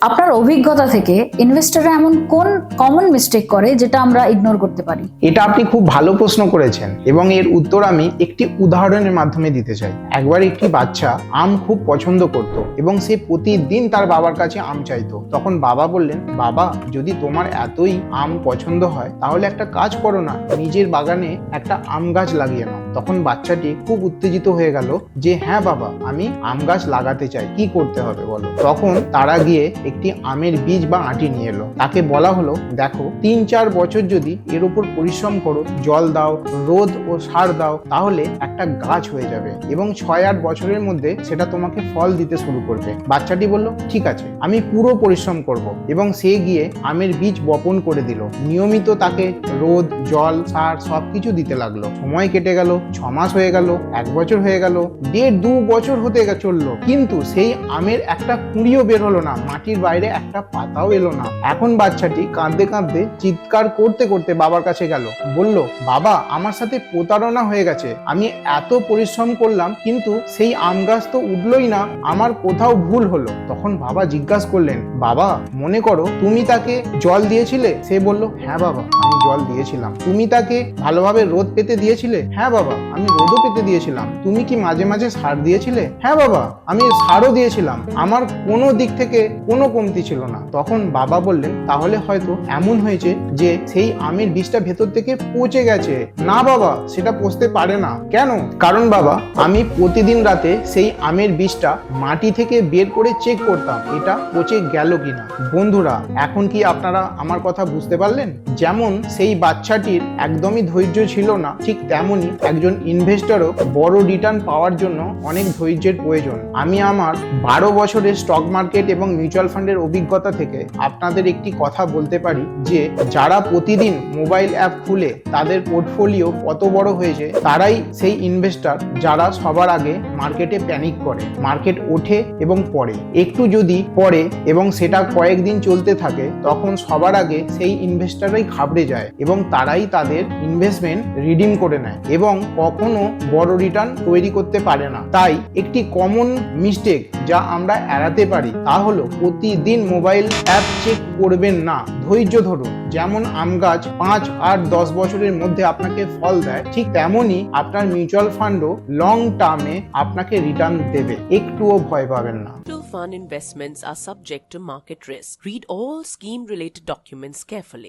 আপনার অভিজ্ঞতা থেকে ইনভেস্টররা এমন কোন কমন মিস্টেক করে যেটা আমরা ইগনোর করতে পারি? এটা আপনি খুব ভালো প্রশ্ন করেছেন এবং এর উত্তর আমি একটি উদাহরণের মাধ্যমে দিতে চাই। একবার একটি বাচ্চা আম খুব পছন্দ করত এবং সে প্রতিদিন তার বাবার কাছে আম চাইতো। তখন বাবা বললেন, বাবা যদি তোমার এতই আম পছন্দ হয় তাহলে একটা কাজ করো না, নিজের বাগানে একটা আম গাছ লাগিয়ে নাও। তখন বাচ্চাটি খুব উত্তেজিত হয়ে গেল যে হ্যাঁ বাবা, আমি আম গাছ লাগাতে চাই, কি করতে হবে বলো। তখন তারা গিয়ে একটি আমের বীজ বা আঁটি নিয়ে এলো। তাকে বলা হলো, দেখো 3-4 বছর যদি এর উপর পরিশ্রম করো, জল দাও, রোদ ও সার দাও, তাহলে একটা গাছ হয়ে যাবে এবং 6-8 বছরের মধ্যে সেটা তোমাকে ফল দিতে শুরু করবে। বাচ্চাটি বলল, ঠিক আছে, আমি পুরো পরিশ্রম করব। এবং সে গিয়ে আমের বীজ বপন করে দিল। নিয়মিত তাকে রোদ, জল, সার সবকিছু দিতে লাগলো। সময় কেটে গেল, 6 মাস হয়ে গেল, 1 বছর হয়ে গেল, 1.5-2 বছর হতে চললো, কিন্তু সেই আমের একটা কুঁড়িও বের হলো না, মাটির বাইরে একটা পাতাও এলো না। এখন বাচ্চাটি কাঁদতে কাঁদতে চিৎকার করতে করতে বাবার কাছে গেল, বলল, বাবা আমার সাথে প্রতারণা হয়ে গেছে, আমি এত পরিশ্রম করলাম কিন্তু সেই আম গাছ তো উঠলোই না, আমার কোথাও ভুল হলো। তখন বাবা জিজ্ঞাসা করলেন, বাবা মনে করো তুমি তাকে জল দিয়েছিলে? সে বলল, হ্যাঁ বাবা আমি জল দিয়েছিলাম। তুমি তাকে ভালোভাবে রোদ পেতে দিয়েছিলে? হ্যাঁ বাবা আমি রোদও পেতে দিয়েছিলাম। তুমি কি মাঝে মাঝে সার দিয়েছিলে? হ্যাঁ বাবা আমি সারও দিয়েছিলাম, আমার কোনো দিক থেকে কোনো কমতি ছিল না। তখন বাবা বললেন, তাহলে হয়তো এমন হয়েছে যে সেই আমের বীজটা ভেতর থেকে পচে গেছে। না বাবা, সেটা পচতে পারে না। কেন? কারণ বাবা আমি প্রতিদিন রাতে সেই আমের বীজটা মাটি থেকে বের করে চেক করতাম এটা পচে গেল কিনা। বন্ধুরা, এখন কি আপনারা আমার কথা বুঝতে পারলেন? যেমন সেই বাচ্চাটির একদমই ধৈর্য ছিল না, ঠিক তেমনই একজন ইনভেস্টরও বড় রিটার্ন পাওয়ার জন্য অনেক ধৈর্যের প্রয়োজন। আমি আমার 12 বছরের স্টক মার্কেট এবং মিউচুয়াল ফান্ডের অভিজ্ঞতা থেকে আপনাদের একটি কথা বলতে পারি যে যারা প্রতিদিন মোবাইল অ্যাপ খুলে তাদের পোর্টফোলিও কত বড় হয়েছে, তারাই সেই ইনভেস্টর যারা সবার আগে মার্কেটে প্যানিক করে। মার্কেট ওঠে এবং পড়ে, একটু যদি পড়ে এবং সেটা কয়েকদিন চলতে থাকে, তখন সবার আগে সেই ইনভেস্টররাই ঘাবড়ে যায় এবং তারাই তাদের ইনভেস্টমেন্ট রিডিম করে নেয় এবং কখনো বড় রিটার্ন তৈরি করতে পারে না। তাই একটি কমন মিস্টেক যা আমরা এড়াতে পারি তা হলো প্রতিদিন মোবাইল অ্যাপ চেক করবেন না, ধৈর্য ধরুন। যেমন আম গাছ 5 আর 10 বছরের মধ্যে আপনাকে ফল দেয়, ঠিক তেমনই আপনার মিউচুয়াল ফান্ডও লং টার্মে আপনাকে রিটার্ন দেবে, একটুও ভয় পাবেন না। Mutual fund investments are subject to market risk. Read all scheme related documents carefully.